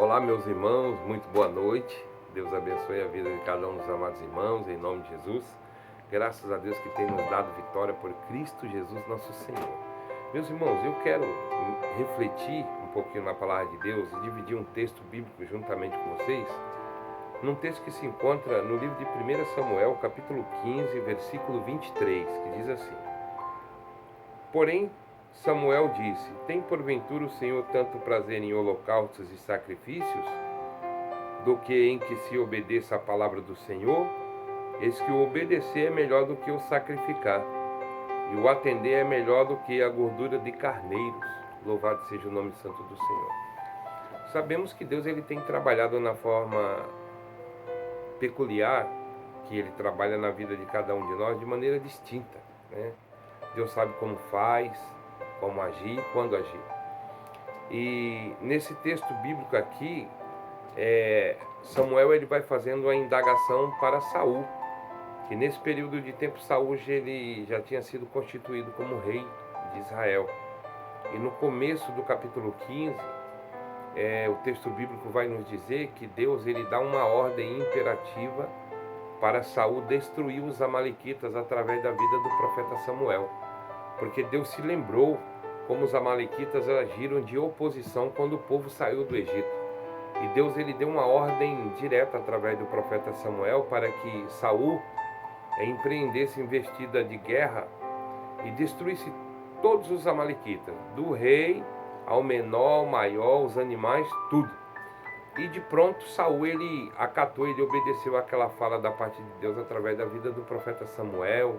Olá, meus irmãos, muito boa noite. Deus abençoe a vida de cada um dos amados irmãos, em nome de Jesus. Graças a Deus que tem nos dado vitória por Cristo Jesus, nosso Senhor. Meus irmãos, eu quero refletir um pouquinho na palavra de Deus e dividir um texto bíblico juntamente com vocês, num texto que se encontra no livro de 1 Samuel, capítulo 15, versículo 23, que diz assim: Porém, Samuel disse: Tem porventura o Senhor tanto prazer em holocaustos e sacrifícios, do que em que se obedeça a palavra do Senhor? Eis que o obedecer é melhor do que o sacrificar, e o atender é melhor do que a gordura de carneiros. Louvado seja o nome santo do Senhor. Sabemos que Deus ele tem trabalhado na forma peculiar, que Ele trabalha na vida de cada um de nós de maneira distinta, né? Deus sabe como faz, como agir, quando agir. E nesse texto bíblico aqui, Samuel ele vai fazendo a indagação para Saul, que nesse período de tempo Saul ele já tinha sido constituído como rei de Israel. E no começo do capítulo 15, o texto bíblico vai nos dizer que Deus ele dá uma ordem imperativa para Saul destruir os amalequitas através da vida do profeta Samuel, porque Deus se lembrou como os amalequitas agiram de oposição quando o povo saiu do Egito. E Deus ele deu uma ordem direta através do profeta Samuel para que Saul empreendesse investida de guerra e destruísse todos os amalequitas, do rei ao menor, ao maior, os animais, tudo. E de pronto Saul ele acatou, ele obedeceu àquela fala da parte de Deus através da vida do profeta Samuel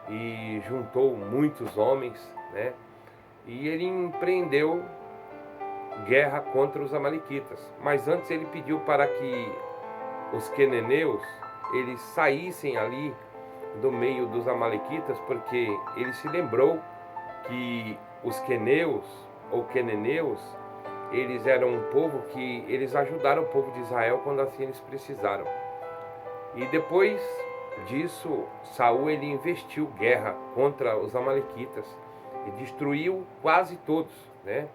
e juntou muitos homens, né? E ele empreendeu guerra contra os amalequitas. Mas antes ele pediu para que os queneneus eles saíssem ali do meio dos amalequitas, porque ele se lembrou que os queneus ou queneneus, eles eram um povo que eles ajudaram o povo de Israel quando assim eles precisaram. E depois disso, Saul ele investiu guerra contra os amalequitas e destruiu quase todos, né?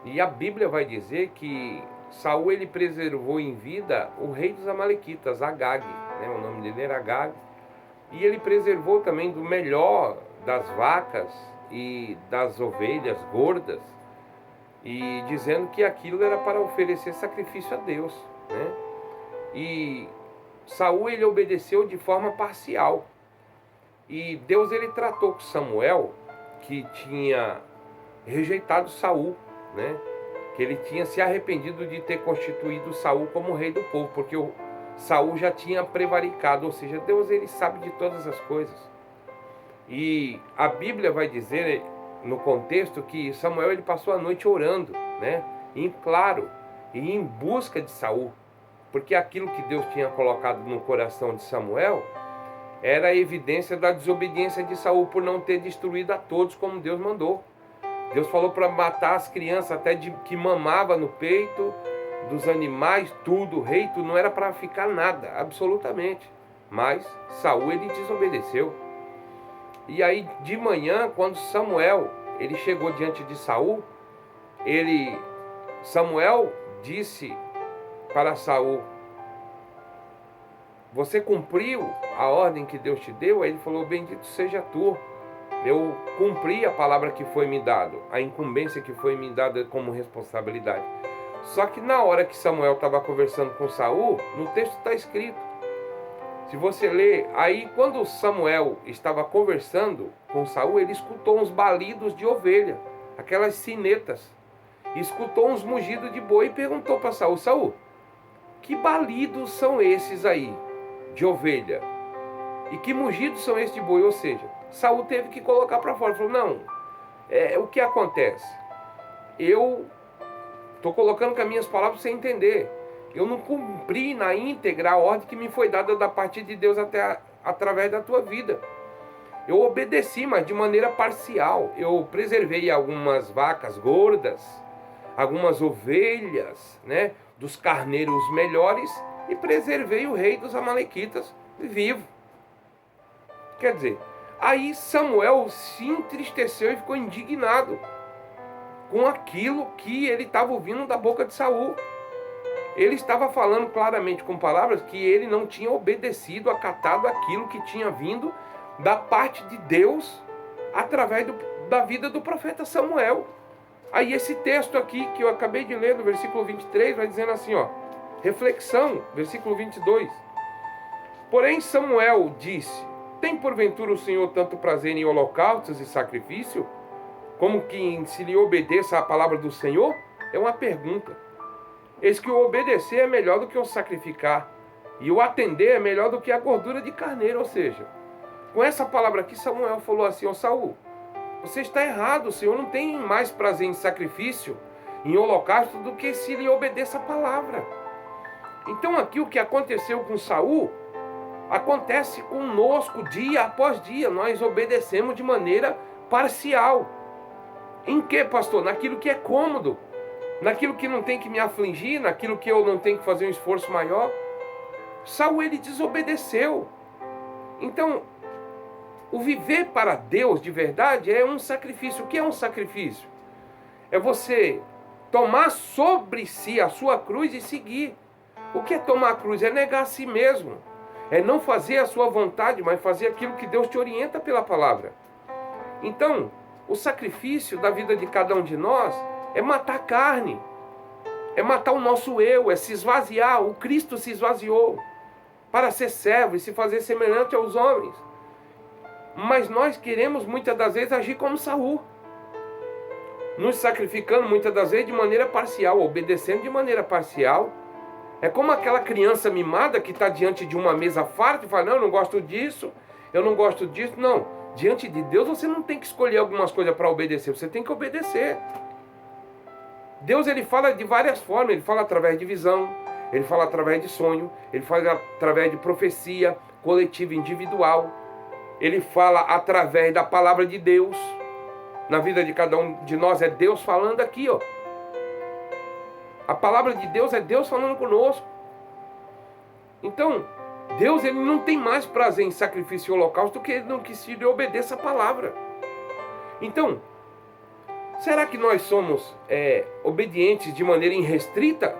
E a Bíblia vai dizer que Saul ele preservou em vida o rei dos amalequitas, Agag, né? O nome dele era Agag. E ele preservou também do melhor das vacas e das ovelhas gordas, e dizendo que aquilo era para oferecer sacrifício a Deus, né? E Saul ele obedeceu de forma parcial. E Deus ele tratou com Samuel, que tinha rejeitado Saul, né? Que ele tinha se arrependido de ter constituído Saul como rei do povo, porque Saul já tinha prevaricado, ou seja, Deus ele sabe de todas as coisas. E a Bíblia vai dizer no contexto que Samuel ele passou a noite orando, né? Em claro, e em busca de Saul, porque aquilo que Deus tinha colocado no coração de Samuel era a evidência da desobediência de Saul por não ter destruído a todos como Deus mandou. Deus falou para matar as crianças até que mamava no peito dos animais, tudo, o rei, tudo, não era para ficar nada, absolutamente. Mas Saul ele desobedeceu. E aí de manhã, quando Samuel ele chegou diante de Saul, Samuel disse para Saul: Você cumpriu a ordem que Deus te deu? Aí ele falou: Bendito seja tu. Eu cumpri a palavra que foi me dada, a incumbência que foi me dada como responsabilidade. Só que na hora que Samuel estava conversando com Saul, no texto está escrito, se você ler, aí quando Samuel estava conversando com Saul, ele escutou uns balidos de ovelha, aquelas sinetas, escutou uns mugidos de boi e perguntou para Saul: Saul, que balidos são esses aí de ovelha? E que mugidos são esses de boi? Ou seja, Saul teve que colocar para fora, falou: não, o que acontece? Eu estou colocando com as minhas palavras para você entender. Eu não cumpri na íntegra a ordem que me foi dada da parte de Deus através da tua vida. Eu obedeci, mas de maneira parcial. Eu preservei algumas vacas gordas, algumas ovelhas, né, dos carneiros melhores, e preservei o rei dos amalequitas vivo. Quer dizer, aí Samuel se entristeceu e ficou indignado com aquilo que ele estava ouvindo da boca de Saul. ele estava falando claramente com palavras que ele não tinha obedecido, acatado aquilo que tinha vindo da parte de Deus através da vida do profeta Samuel. Aí esse texto aqui que eu acabei de ler, no versículo 23, vai dizendo assim, ó, reflexão, versículo 22. Porém Samuel disse: tem porventura o Senhor tanto prazer em holocaustos e sacrifício, como que se lhe obedeça à palavra do Senhor? É uma pergunta. Eis que o obedecer é melhor do que o sacrificar, e o atender é melhor do que a gordura de carneiro. Ou seja, com essa palavra aqui, Samuel falou assim: ó Saul, você está errado, o Senhor não tem mais prazer em sacrifício, em holocausto, do que se lhe obedeça a palavra. Então aqui o que aconteceu com Saul, acontece conosco dia após dia. Nós obedecemos de maneira parcial. Em que, pastor? Naquilo que é cômodo, naquilo que não tem que me afligir, naquilo que eu não tenho que fazer um esforço maior. Saul, ele desobedeceu. Então, o viver para Deus de verdade é um sacrifício. O que é um sacrifício? É você tomar sobre si a sua cruz e seguir. O que é tomar a cruz? É negar a si mesmo. É não fazer a sua vontade, mas fazer aquilo que Deus te orienta pela palavra. Então, o sacrifício da vida de cada um de nós é matar a carne, é matar o nosso eu, é se esvaziar. O Cristo se esvaziou para ser servo e se fazer semelhante aos homens. Mas nós queremos muitas das vezes agir como Saul, nos sacrificando muitas das vezes de maneira parcial, obedecendo de maneira parcial. É como aquela criança mimada que está diante de uma mesa farta e fala: não, eu não gosto disso, eu não gosto disso. Não, diante de Deus você não tem que escolher algumas coisas para obedecer, você tem que obedecer. Deus, ele fala de várias formas. Ele fala através de visão, ele fala através de sonho, ele fala através de profecia coletiva, individual. Ele fala através da palavra de Deus. Na vida de cada um de nós é Deus falando aqui, ó. A palavra de Deus é Deus falando conosco. Então, Deus, ele não tem mais prazer em sacrifício e holocausto do que no que se lhe obedeça a palavra. Então, será que nós somos obedientes de maneira irrestrita?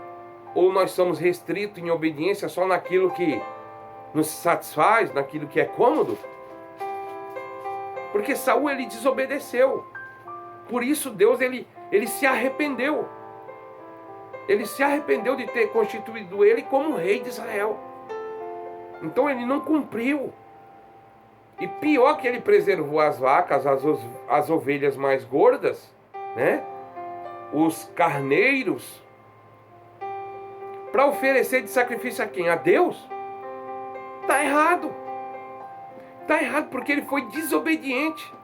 Ou nós somos restritos em obediência só naquilo que nos satisfaz, naquilo que é cômodo? Porque Saul, ele desobedeceu. Por isso Deus, ele se arrependeu. Ele se arrependeu de ter constituído ele como rei de Israel. Então ele não cumpriu. E pior que ele preservou as vacas, as ovelhas mais gordas, né? Os carneiros, para oferecer de sacrifício a quem? A Deus? Está errado. Está errado porque ele foi desobediente.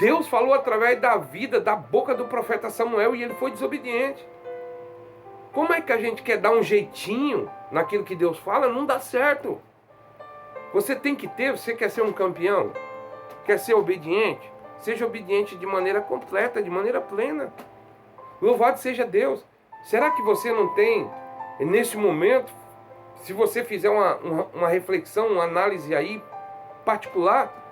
Deus falou através da vida, da boca do profeta Samuel, e ele foi desobediente. Como é que a gente quer dar um jeitinho naquilo que Deus fala? Não dá certo. Você tem que ter, você quer ser um campeão, quer ser obediente, seja obediente de maneira completa, de maneira plena. Louvado seja Deus. Será que você não tem, nesse momento, se você fizer uma reflexão, uma análise aí particular,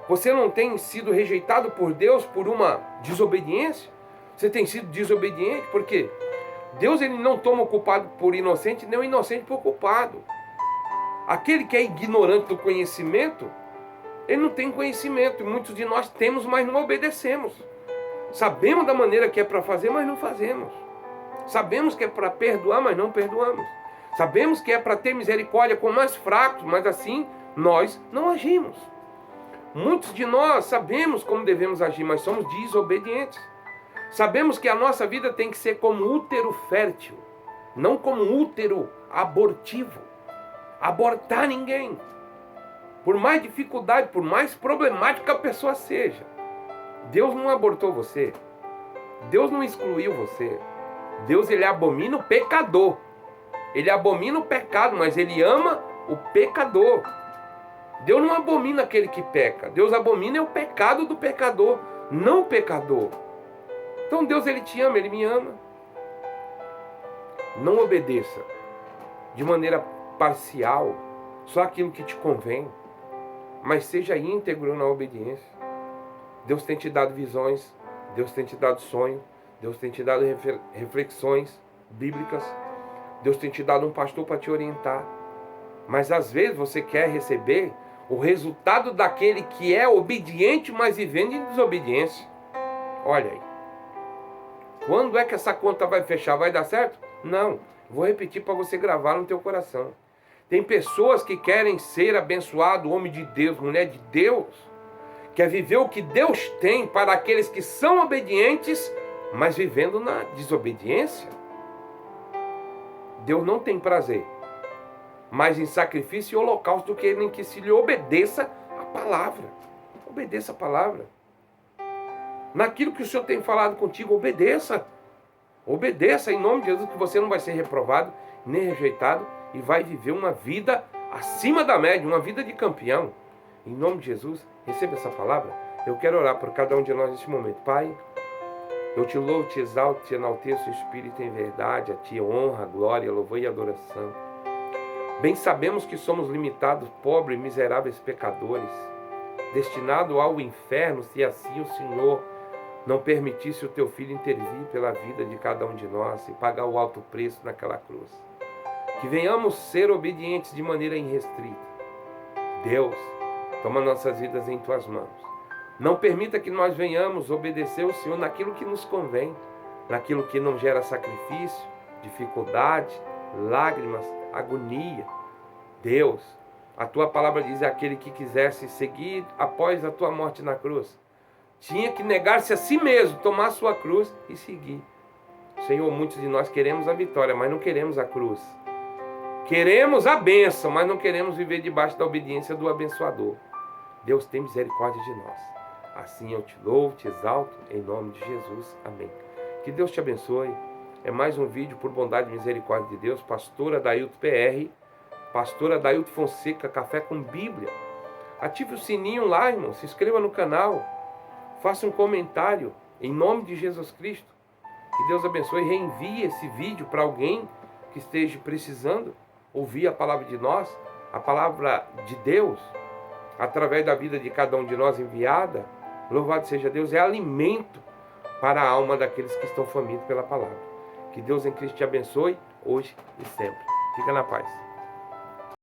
você não tem sido rejeitado por Deus por uma desobediência? Você tem sido desobediente porque Deus, ele não toma o culpado por inocente, nem o inocente por culpado. Aquele que é ignorante do conhecimento, ele não tem conhecimento. E muitos de nós temos, mas não obedecemos. Sabemos da maneira que é para fazer, mas não fazemos. Sabemos que é para perdoar, mas não perdoamos. Sabemos que é para ter misericórdia com mais fracos, mas assim nós não agimos. Muitos de nós sabemos como devemos agir, mas somos desobedientes. Sabemos que a nossa vida tem que ser como útero fértil, não como útero abortivo. Abortar ninguém. Por mais dificuldade, por mais problemática a pessoa seja. Deus não abortou você. Deus não excluiu você. Deus, ele abomina o pecador. Ele abomina o pecado, mas ele ama o pecador. Deus não abomina aquele que peca. Deus abomina o pecado do pecador, não o pecador. Então Deus, ele te ama, ele me ama. Não obedeça de maneira parcial, só aquilo que te convém, mas seja íntegro na obediência. Deus tem te dado visões, Deus tem te dado sonho, Deus tem te dado reflexões bíblicas. Deus tem te dado um pastor para te orientar. Mas às vezes você quer receber o resultado daquele que é obediente, mas vivendo em desobediência. Olha aí. Quando é que essa conta vai fechar? Vai dar certo? Não. Vou repetir para você gravar no teu coração. Tem pessoas que querem ser abençoado, homem de Deus, mulher de Deus, quer viver o que Deus tem para aqueles que são obedientes, mas vivendo na desobediência. Deus não tem prazer mais em sacrifício e holocausto do que em que se lhe obedeça a palavra. Obedeça a palavra. Naquilo que o Senhor tem falado contigo, obedeça. Obedeça em nome de Jesus, que você não vai ser reprovado, nem rejeitado, e vai viver uma vida acima da média, uma vida de campeão. Em nome de Jesus, receba essa palavra. Eu quero orar por cada um de nós neste momento. Pai, eu te louvo, te exalto, te enalteço, Espírito em verdade, a ti honra, glória, louvor e adoração. Bem sabemos que somos limitados, pobres, miseráveis pecadores, destinados ao inferno, se assim o Senhor não permitisse o teu Filho intervir pela vida de cada um de nós e pagar o alto preço naquela cruz. Que venhamos ser obedientes de maneira irrestrita. Deus, toma nossas vidas em tuas mãos. Não permita que nós venhamos obedecer ao Senhor naquilo que nos convém, naquilo que não gera sacrifício, dificuldade, lágrimas, agonia. Deus, a tua palavra diz: aquele que quisesse seguir após a tua morte na cruz, tinha que negar-se a si mesmo, tomar a sua cruz e seguir. Senhor, muitos de nós queremos a vitória, mas não queremos a cruz. Queremos a bênção, mas não queremos viver debaixo da obediência do abençoador. Deus, tem misericórdia de nós. Assim eu te louvo, te exalto, em nome de Jesus. Amém. Que Deus te abençoe. É mais um vídeo por bondade e misericórdia de Deus. Pastora Adailto PR, Pastora Adailto Fonseca, Café com Bíblia. Ative o sininho lá, irmão. Se inscreva no canal. Faça um comentário. Em nome de Jesus Cristo. Que Deus abençoe. Reenvie esse vídeo para alguém que esteja precisando ouvir a palavra de nós, a palavra de Deus, através da vida de cada um de nós enviada. Louvado seja Deus. É alimento para a alma daqueles que estão famintos pela palavra. Que Deus em Cristo te abençoe, hoje e sempre. Fica na paz.